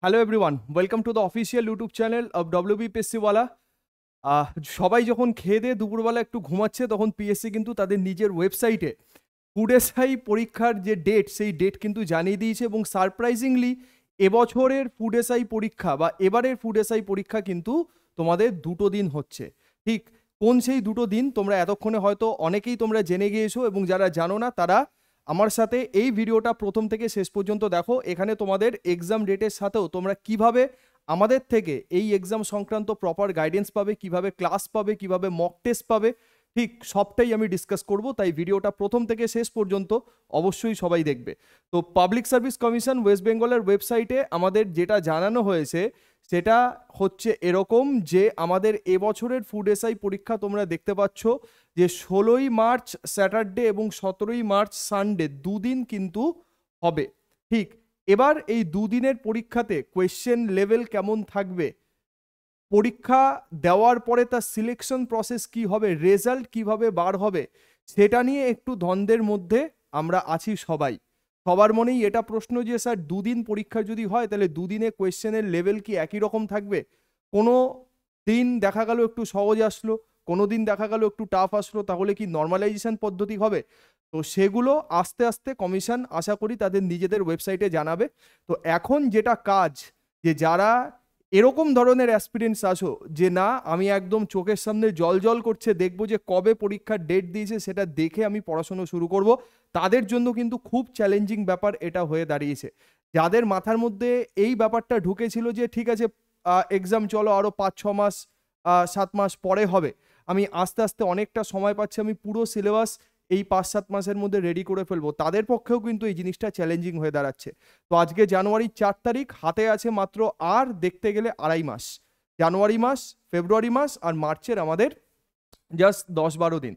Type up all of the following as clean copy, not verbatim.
Hello everyone, welcome to the official YouTube channel of ডব্লিউবিপিএসসিওয়ালা। সবাই যখন খেয়ে দিয়ে দুপুরবেলা একটু ঘুমাচ্ছে তখন পিএসসি কিন্তু তাদের নিজের ওয়েবসাইটে ফুড এসআই পরীক্ষার যে ডেট সেই ডেট কিন্তু জানিয়ে দিয়েছে এবং সারপ্রাইজিংলি এবছরের ফুড এসআই পরীক্ষা বা এবারের ফুড এসআই পরীক্ষা কিন্তু তোমাদের দুটো দিন হচ্ছে। ঠিক কোন সেই দুটো দিন তোমরা এতক্ষণে হয়তো অনেকেই তোমরা জেনে গিয়েছো, এবং যারা জানো না তারা আমার সাথে এই ভিডিওটা প্রথম থেকে শেষ পর্যন্ত দেখো। এখানে তোমাদের এক্সাম ডেটের সাথেও তোমরা কিভাবে আমাদের থেকে এই এক্সাম সংক্রান্ত প্রপার গাইডেন্স পাবে, কিভাবে ক্লাস পাবে, কিভাবে মক টেস্ট পাবে, ঠিক সবটাই আমি ডিসকাস করব। তাই ভিডিওটা প্রথম থেকে শেষ পর্যন্ত অবশ্যই সবাই দেখবে। তো পাবলিক সার্ভিস কমিশন ওয়েস্ট বেঙ্গলের ওয়েবসাইটে আমাদের যেটা জানানো হয়েছে সেটা হচ্ছে এরকম যে আমাদের এবছরের ফুড এসআই পরীক্ষা তোমরা দেখতে পাচ্ছ যে 16ই মার্চ স্যাটারডে এবং 17ই মার্চ সানডে দুদিন কিন্তু হবে। ঠিক এবার এই দুদিনের পরীক্ষাতে কোয়েশ্চেন লেভেল কেমন থাকবে, পরীক্ষা দেওয়ার পরে তার সিলেকশন প্রসেস কি হবে, রেজাল্ট কিভাবে বার হবে, সেটা নিয়ে একটু দ্বন্দ্বের মধ্যে আমরা আছি সবাই। সবার মনেই এটা প্রশ্ন যে স্যার দুদিন পরীক্ষা যদি হয় তাহলে দুদিনে কোয়েশ্চেনের লেভেল কি একই রকম থাকবে? কোনো দিন দেখা গেল একটু সহজ আসলো, কোনো দিন দেখা গেল একটু টাফ আসলো, তাহলে কি নর্মালাইজেশন পদ্ধতি হবে? তো সেগুলো আস্তে আস্তে কমিশন আশা করি তাদের নিজেদের ওয়েবসাইটে জানাবে। তো এখন যেটা কাজ, যে যারা এরকম ধরনের অ্যাসপিরেন্টস আছো যে না আমি একদম চোখের সামনে জল জল করছে দেখবো যে কবে পরীক্ষার ডেট দিয়েছে সেটা দেখে আমি পড়াশোনা শুরু করব, তাদের জন্য কিন্তু খুব চ্যালেঞ্জিং ব্যাপার এটা হয়ে দাঁড়িয়েছে। যাদের মাথার মধ্যে এই ব্যাপারটা ঢুকেছিল যে ঠিক আছে এক্সাম চলো আরো 5-6 মাস 7 মাস পরে হবে, আমি আস্তে আস্তে অনেকটা সময় পাচ্ছি, আমি পুরো সিলেবাস এই 5-7 মাসের মধ্যে রেডি করে ফেলবো, তাদের পক্ষেও কিন্তু এই জিনিসটা চ্যালেঞ্জিং হয়ে দাঁড়াচ্ছে। তো আজকে জানুয়ারির 4 তারিখ, হাতে আছে মাত্র আর দেখতে গেলে 2.5 মাস। জানুয়ারি মাস, ফেব্রুয়ারি মাস আর মার্চের আমাদের জাস্ট 10-12 দিন।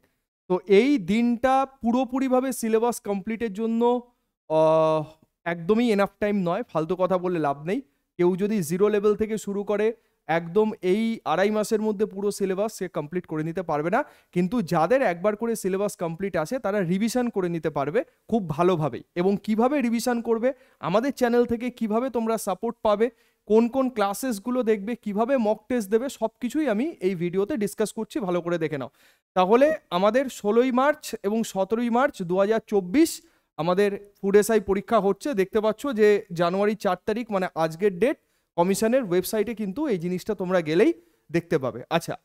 তো এই দিনটা পুরোপুরিভাবে সিলেবাস কমপ্লিটের জন্য আহ, একদমই এনাফ টাইম নয়, ফালতু কথা বলে লাভ নেই। কেউ যদি জিরো লেভেল থেকে শুরু করে একদম এই 2.5 মাসের মধ্যে পুরো সিলেবাস সে কমপ্লিট করে নিতে পারবে না, কিন্তু যাদের একবার করে সিলেবাস কমপ্লিট আছে তারা রিভিশন করে নিতে পারবে খুব ভালোভাবেই। এবং কিভাবে রিভিশন করবে, আমাদের চ্যানেল থেকে কিভাবে তোমরা সাপোর্ট পাবে, কোন কোন ক্লাসেসগুলো দেখবে, কিভাবে মক টেস্ট দেবে, সব কিছুই আমি এই ভিডিওতে ডিসকাস করছি, ভালো করে দেখে নাও। তাহলে আমাদের 16ই মার্চ এবং 17ই মার্চ 2024 আমাদের ফুড এসআই পরীক্ষা হচ্ছে। দেখতে পাচ্ছ যে জানুয়ারি 4 তারিখ মানে আজকের ডেট, কমিশনের ওয়েবসাইটে কিন্তু এই জিনিসটা তোমরা গেলেই দেখতে পাবে। আচ্ছা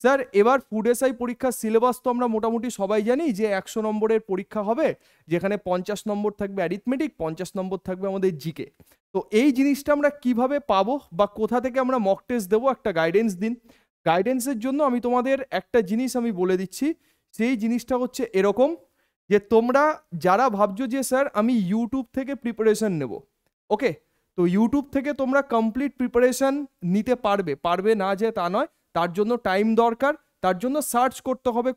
স্যার, এবার ফুড এসআই পরীক্ষার সিলেবাস তো আমরা মোটামুটি সবাই জানি যে 100 নম্বরের পরীক্ষা হবে, যেখানে 50 নম্বর থাকবে অ্যারিথমেটিক, 50 নম্বর থাকবে আমাদের জিকে। তো এই জিনিসটা আমরা কিভাবে পাবো বা কোথা থেকে আমরা মক টেস্ট দেবো, একটা গাইডেন্স দিন। গাইডেন্সের জন্য আমি তোমাদের একটা জিনিস আমি বলে দিচ্ছি, সেই জিনিসটা হচ্ছে এরকম যে তোমরা যারা ভাবছো যে স্যার আমি ইউটিউব থেকে প্রিপারেশন নেব, ওকে, তো ইউটিউব থেকে তোমরা কমপ্লিট প্রিপারেশন নিতে পারবে, পারবে না যে তা নয়, তার জন্য টাইম দরকার, তার জন্য সার্চ করতে হবে,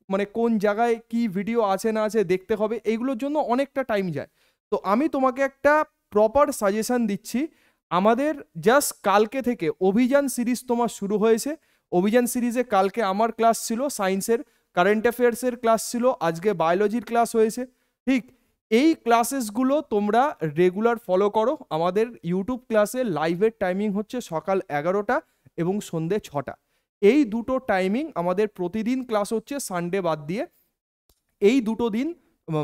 মানে কোন জায়গায় কি ভিডিও আছে না আছে দেখতে হবে, এইগুলোর জন্য অনেকটা টাইম যায়। তো আমি তোমাকে একটা প্রপার সাজেশন দিচ্ছি। আমাদের জাস্ট কালকে থেকে অভিযান সিরিজ তোমার শুরু হয়েছে। অভিযান সিরিজে কালকে আমার ক্লাস ছিল সায়েন্সের, কারেন্ট অ্যাফেয়ার্সের ক্লাস ছিল, আজকে বায়োলজির ক্লাস হয়েছে। ঠিক এই ক্লাসেসগুলো তোমরা রেগুলার ফলো করো। আমাদের ইউটিউব ক্লাসে লাইভের টাইমিং হচ্ছে সকাল 11টা এবং সন্ধে 6টা। এই দুটো টাইমিং আমাদের প্রতিদিন ক্লাস হচ্ছে, সানডে বাদ দিয়ে। এই দুটো দিন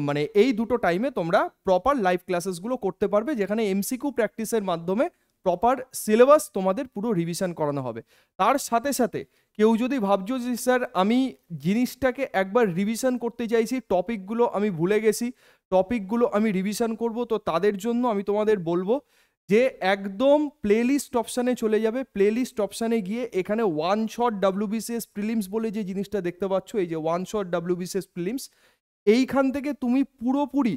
মানে এই দুটো টাইমে তোমরা প্রপার লাইভ ক্লাসেসগুলো করতে পারবে, যেখানে এমসিকিউ প্র্যাকটিসের মাধ্যমে প্রপার সিলেবাস তোমাদের পুরো রিভিশন করানো হবে। তার সাথে সাথে কেউ যদি ভাবছো যে স্যার আমি জিনিসটাকে একবার রিভিশন করতে চাইছি, টপিকগুলো আমি ভুলে গেছি, টপিকগুলো আমি রিভিশন করব, তো তাদের জন্য আমি তোমাদের বলবো যে একদম প্লেলিস্ট অপশানে চলে যাবে। প্লেলিস্ট অপশানে গিয়ে এখানে ওয়ান শট ডাব্লিউবিসিএস প্রিলিমস বলে যে জিনিসটা দেখতে পাচ্ছ, এই যে ওয়ান শট ডাব্লিউবিসিএস প্রিলিমস, এইখান থেকে তুমি পুরোপুরি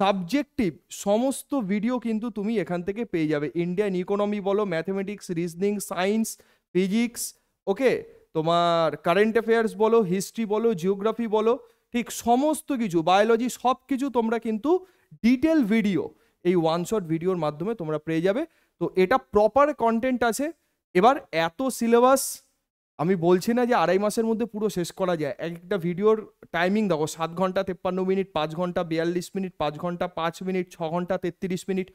সাবজেক্টিভ সমস্ত ভিডিও কিন্তু তুমি এখান থেকে পেয়ে যাবে। ইন্ডিয়ান ইকোনমি বলো, ম্যাথমেটিক্স, রিজনিং, সায়েন্স, ফিজিক্স, ওকে, তোমার কারেন্ট অ্যাফেয়ার্স বলো, হিস্ট্রি বলো, জিওগ্রাফি বলো, ঠিক সমস্ত কিছু, বায়োলজি, সব কিছু তোমরা কিন্তু ডিটেল ভিডিও এই ওয়ান শট ভিডিওর মাধ্যমে তোমরা পেয়ে যাবে। তো এটা প্রপার কন্টেন্ট আছে। এবার এত সিলেবাস আমি বলছি না যে 2.5 মাসের মধ্যে পুরো শেষ করা যায়। একটা ভিডিওর টাইমিং দেখো, 7 ঘন্টা 53 মিনিট, 5 ঘন্টা 42 মিনিট, 5 ঘন্টা 5 মিনিট, 6 ঘন্টা 33 মিনিট,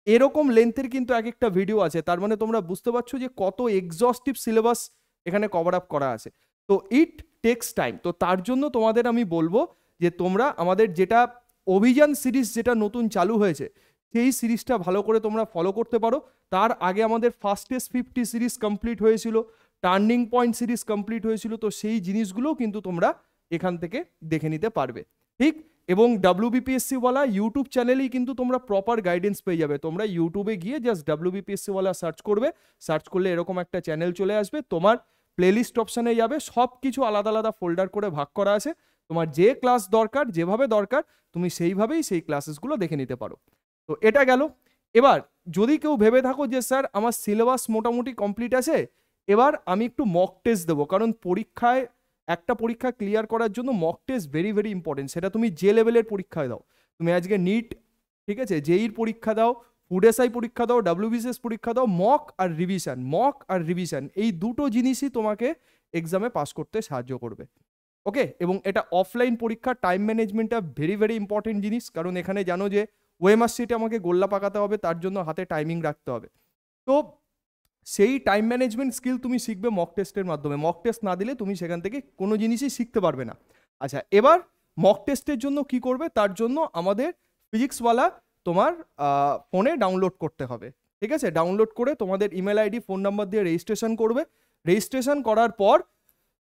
এরকম লেন্থের কিন্তু এক একটা ভিডিও আছে, তার মানে তোমরা বুঝতে পারছো যে কত এক্সস্টিভ সিলেবাস এখানে কভার আপ করা আছে। তো ইট টেক্স টাইম। তো তার জন্য তোমাদের আমি বলবো যে তোমরা আমাদের যেটা অভিযান সিরিজ যেটা নতুন চালু হয়েছে সেই সিরিজটা ভালো করে তোমরা ফলো করতে পারো। তার আগে আমাদের ফাস্টেস্ট 50 সিরিজ কমপ্লিট হয়েছিল, টার্নিং পয়েন্ট সিরিজ কমপ্লিট হয়েছিল, তো সেই জিনিসগুলোও কিন্তু তোমরা এখান থেকে দেখে নিতে পারবে, ঠিক। এবং ডাব্লিউবিপিএসসি ওয়ালা ইউটিউব চ্যানেলেই কিন্তু তোমরা প্রপার গাইডেন্স পেয়ে যাবে। তোমরা ইউটিউবে গিয়ে জাস্ট ডাব্লিউবিপিএসসি ওয়ালা সার্চ করবে, সার্চ করলে এরকম একটা চ্যানেল চলে আসবে, তোমার প্লেলিস্ট অপশানে যাবে, সব কিছু আলাদা আলাদা ফোল্ডার করে ভাগ করা আছে, তোমার যে ক্লাস দরকার যেভাবে দরকার তুমি সেইভাবেই সেই ক্লাসেসগুলো দেখে নিতে পারো। তো এটা গেল। এবার যদি কেউ ভেবে থাকো যে স্যার আমার সিলেবাস মোটামুটি কমপ্লিট আছে, এবার আমি একটু মক টেস্ট দেবো, কারণ পরীক্ষায় একটা পরীক্ষা ক্লিয়ার করার জন্য mock test very very important. সেটা তুমি যে লেভেলের পরীক্ষায় দাও, তুমি আজকে নিট, ঠিক আছে, জেইর পরীক্ষা দাও, ফুড এসআই পরীক্ষা দাও, ডাব্লিউবিসিএস পরীক্ষা দাও, মক আর রিভিশন এই দুটো জিনিসই তোমাকে এক্সামে পাস করতে সাহায্য করবে। ওকে, এবং এটা অফলাইন পরীক্ষা, টাইম ম্যানেজমেন্টটা ভেরি ভেরি ইম্পর্টেন্ট জিনিস, কারণ এখানে জানো যে ওএমআর শিটে আমাকে গোল্লা পাকাতে হবে, তার জন্য হাতে টাইমিং রাখতে হবে। তো সেই টাইম ম্যানেজমেন্ট স্কিল তুমি শিখবে মক টেস্টের মাধ্যমে। মক টেস্ট না দিলে তুমি সেখান থেকে কোনো জিনিসই শিখতে পারবে না। আচ্ছা, এবার মক টেস্টের জন্য কি করবে, তার জন্য আমাদের ফিজিক্সওয়ালা তোমার ফোনে ডাউনলোড করতে হবে, ঠিক আছে। ডাউনলোড করে তোমাদের ইমেল আইডি ফোন নাম্বার দিয়ে রেজিস্ট্রেশন করবে। রেজিস্ট্রেশন করার পর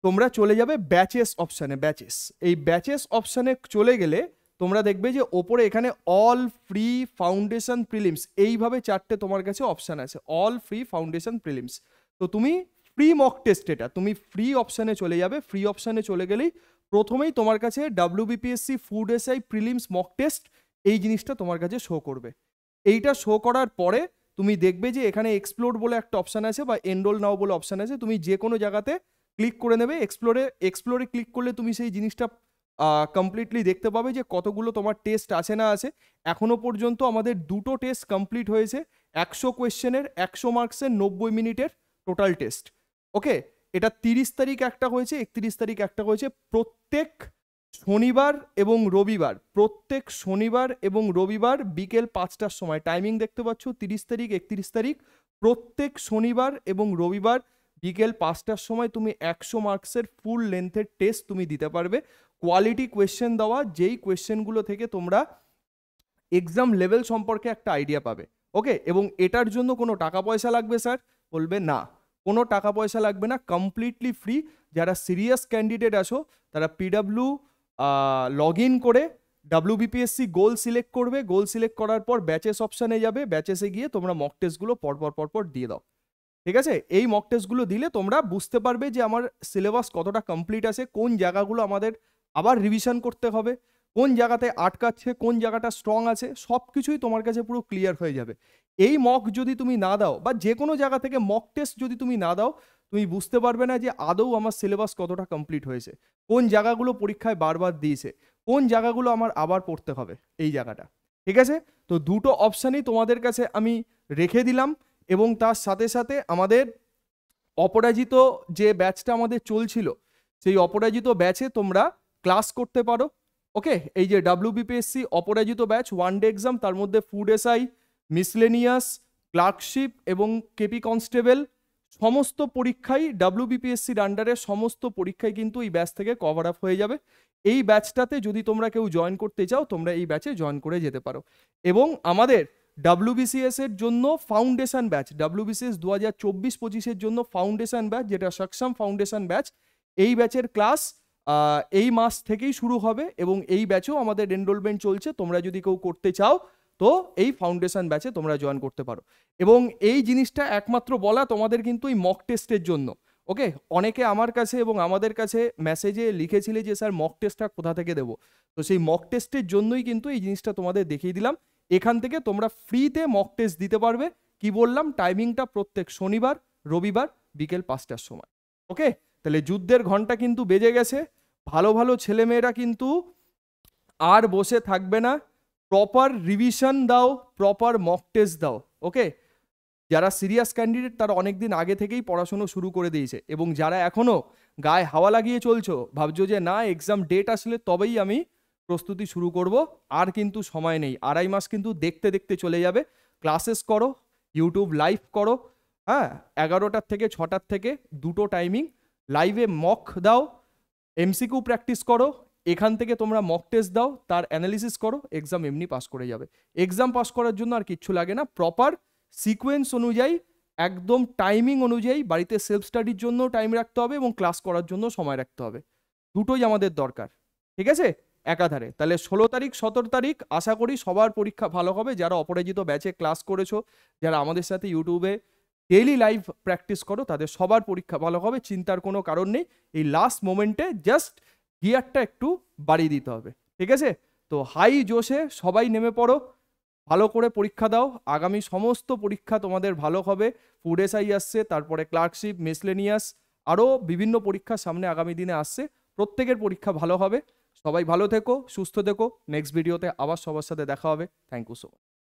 তোমরা চলে যাবে ব্যাচেস অপশানে। এই ব্যাচেস অপশানে চলে গেলে তোমরা দেখবে যে ওপরে এখানে অল ফ্রি ফাউন্ডেশন প্রিলিমস এইভাবে চারটে তোমার কাছে অপশান আছে, অল ফ্রি ফাউন্ডেশন প্রিলিমস। তো তুমি ফ্রি মক টেস্ট, এটা তুমি ফ্রি অপশানে চলে যাবে। ফ্রি অপশানে চলে গেলেই প্রথমেই তোমার কাছে WBPSC food SI prelims mock test এই জিনিসটা তোমার কাছে শো করবে। এইটা শো করার পরে তুমি দেখবে যে এখানে এক্সপ্লোর বলে একটা অপশান আছে বা এনরোল নাও বলে অপশান আছে, তুমি যে কোনো জায়গাতে ক্লিক করে নেবে। এক্সপ্লোরে ক্লিক করলে তুমি সেই জিনিসটা কমপ্লিটলি দেখতে পাবে যে কতগুলো তোমার টেস্ট আছে না আছে। এখনো পর্যন্ত আমাদের দুটো টেস্ট কমপ্লিট হয়েছে, 100 কোয়েশ্চেনের 100 মার্কসের 90 মিনিটের টোটাল টেস্ট। ওকে, এটা 30 তারিখ একটা হয়েছে, 31 তারিখ একটা হয়েছে। প্রত্যেক শনিবার এবং রবিবার বিকেল 5টার সময় টাইমিং দেখতে পাচ্ছ, 30 তারিখ 31 তারিখ প্রত্যেক শনিবার এবং রবিবার বিকেল 5টার সময় তুমি 100 মার্কসের ফুল লেন্থের টেস্ট তুমি দিতে পারবে। কোয়ালিটি কোয়েশ্চেন দেওয়া, যেই কোয়েশ্চেনগুলো থেকে তোমরা এক্সাম লেভেল সম্পর্কে একটা আইডিয়া পাবে। ওকে, এবং এটার জন্য কোনো টাকা পয়সা লাগবে স্যার, বলবে না, কোনো টাকা পয়সা লাগবে না, কমপ্লিটলি ফ্রি। যারা সিরিয়াস ক্যান্ডিডেট আছো তারা পিডাব্লিউ লগ ইন করে ডাব্লিউবিপিএসসি গোল সিলেক্ট করবে। গোল সিলেক্ট করার পর ব্যাচেস অপশানে যাবে, ব্যাচেসে গিয়ে তোমরা মক টেস্টগুলো পরপর দিয়ে দাও, ঠিক আছে। এই মক টেস্টগুলো দিলে তোমরা বুঝতে পারবে যে আমার সিলেবাস কতটা কমপ্লিট আছে, কোন জায়গাগুলো আমাদের আবার রিভিশন করতে হবে, কোন জায়গাতে আটকাচ্ছে, কোন জায়গাটা স্ট্রং আছে, সব কিছুই তোমার কাছে পুরো ক্লিয়ার হয়ে যাবে। এই মক যদি তুমি না দাও বা যে কোনো জায়গা থেকে মক টেস্ট যদি তুমি না দাও, তুমি বুঝতে পারবে না যে আদৌ আমার সিলেবাস কতটা কমপ্লিট হয়েছে, কোন জায়গাগুলো পরীক্ষায় বারবার দিয়েছে, কোন জায়গাগুলো আমার আবার পড়তে হবে, এই জায়গাটা, ঠিক আছে। তো দুটো অপশানই তোমাদের কাছে আমি রেখে দিলাম। এবং তার সাথে সাথে আমাদের অপরাজিত যে ব্যাচটা আমাদের চলছিল, সেই অপরাজিত ব্যাচে তোমরা ক্লাস করতে পারো। ওকে, এই যে ডাব্লিউবিপিএসসি অপরাজিত ব্যাচ 1 ডে এক্সাম, তার মধ্যে ফুড এসআই, মিসলেনিয়াস, ক্লার্কশিপ এবং কেপি কনস্টেবল সমস্ত পরীক্ষাই ডাব্লিউবিপিএসসির আন্ডারে সমস্ত পরীক্ষাই কিন্তু এই ব্যাচ থেকে কভার আপ হয়ে যাবে। এই ব্যাচটাতে যদি তোমরা কেউ জয়েন করতে চাও, তোমরা এই ব্যাচে জয়েন করে যেতে পারো। এবং আমাদের ডাব্লিউবিসিএস এর জন্য ফাউন্ডেশন ব্যাচ, ডাব্লিউবিসিএস 2024-25-এর জন্য ফাউন্ডেশন ব্যাচ, যেটা সক্ষম ফাউন্ডেশন ব্যাচ, এই ব্যাচের ক্লাস এই মাস থেকেই শুরু হবে এবং এই ব্যাচেও আমাদের এনরোলমেন্ট চলছে। তোমরা যদি কেউ করতে চাও তো এই ফাউন্ডেশন ব্যাচে তোমরা জয়েন করতে পারো। এবং এই জিনিসটা একমাত্র বলা তোমাদের কিন্তু এই মক টেস্টের জন্য। ওকে, অনেকে আমার কাছে এবং আমাদের কাছে মেসেজে লিখেছিলে যে স্যার মক টেস্টটা কোথা থেকে দেবো, তো সেই মক টেস্টের জন্যই কিন্তু এই জিনিসটা তোমাদের দেখিয়ে দিলাম। এখান থেকে তোমরা ফ্রিতে মক টেস্ট দিতে পারবে। কি বললাম, টাইমিংটা প্রত্যেক শনিবার রবিবার বিকেল 5টার সময়। ওকে, তাহলে যুদ্ধের ঘন্টা কিন্তু বেজে গেছে। ভালো ভালো ছেলেমেয়েরা কিন্তু আর বসে থাকবে না, প্রপার রিভিশন দাও, প্রপার মক টেস্ট দাও। ওকে, যারা সিরিয়াস ক্যান্ডিডেট তারা অনেকদিন আগে থেকেই পড়াশুনো শুরু করে দিয়েছে, এবং যারা এখনো গায়ে হাওয়া লাগিয়ে চলছো, ভাবছো যে না এক্সাম ডেট আসলে তবেই আমি প্রস্তুতি শুরু করব, আর কিন্তু সময় নেই। 2.5 মাস কিন্তু দেখতে দেখতে চলে যাবে। ক্লাসেস করো, ইউটিউব লাইভ করো, হ্যাঁ 11টার থেকে 6টার থেকে দুটো টাইমিং, লাইভে মক দাও, এমসিকিউ প্র্যাকটিস করো, এখান থেকে তোমরা মক টেস্ট দাও, তার অ্যানালিসিস করো, এক্সাম এমনি পাস করে যাবে। এক্সাম পাস করার জন্য আর কিচ্ছু লাগে না, প্রপার সিকোয়েন্স অনুযায়ী একদম টাইমিং অনুযায়ী বাড়িতে সেলফ স্টাডির জন্য টাইম রাখতে হবে এবং ক্লাস করার জন্য সময় রাখতে হবে, দুটোই আমাদের দরকার, ঠিক আছে একাধারে। তাহলে 16 তারিখ 17 তারিখ আশা করি সবার পরীক্ষা ভালো হবে, যারা অপরাজিত ব্যাচে ক্লাস করেছো, যারা আমাদের সাথে ইউটিউবে ডেইলি লাইভ প্র্যাকটিস করো, তাদের সবার পরীক্ষা ভালো হবে, চিন্তার কোনো কারণ নেই। এই লাস্ট মোমেন্টে জাস্ট গিয়ারটা একটু বাড়িয়ে দিতে হবে, ঠিক আছে? তো হাই জোশে সবাই নেমে পড়ো, ভালো করে পরীক্ষা দাও, আগামী সমস্ত পরীক্ষা তোমাদের ভালো হবে। ফুড এসআই আসছে, তারপরে ক্লার্কশিপ, মিসলেনিয়াস, আরও বিভিন্ন পরীক্ষা সামনে আগামী দিনে আসছে, প্রত্যেকের পরীক্ষা ভালো হবে। সবাই ভালো থেকো, সুস্থ থেকো, নেক্সট ভিডিওতে আবার সবার সাথে দেখা হবে। Thank you so much.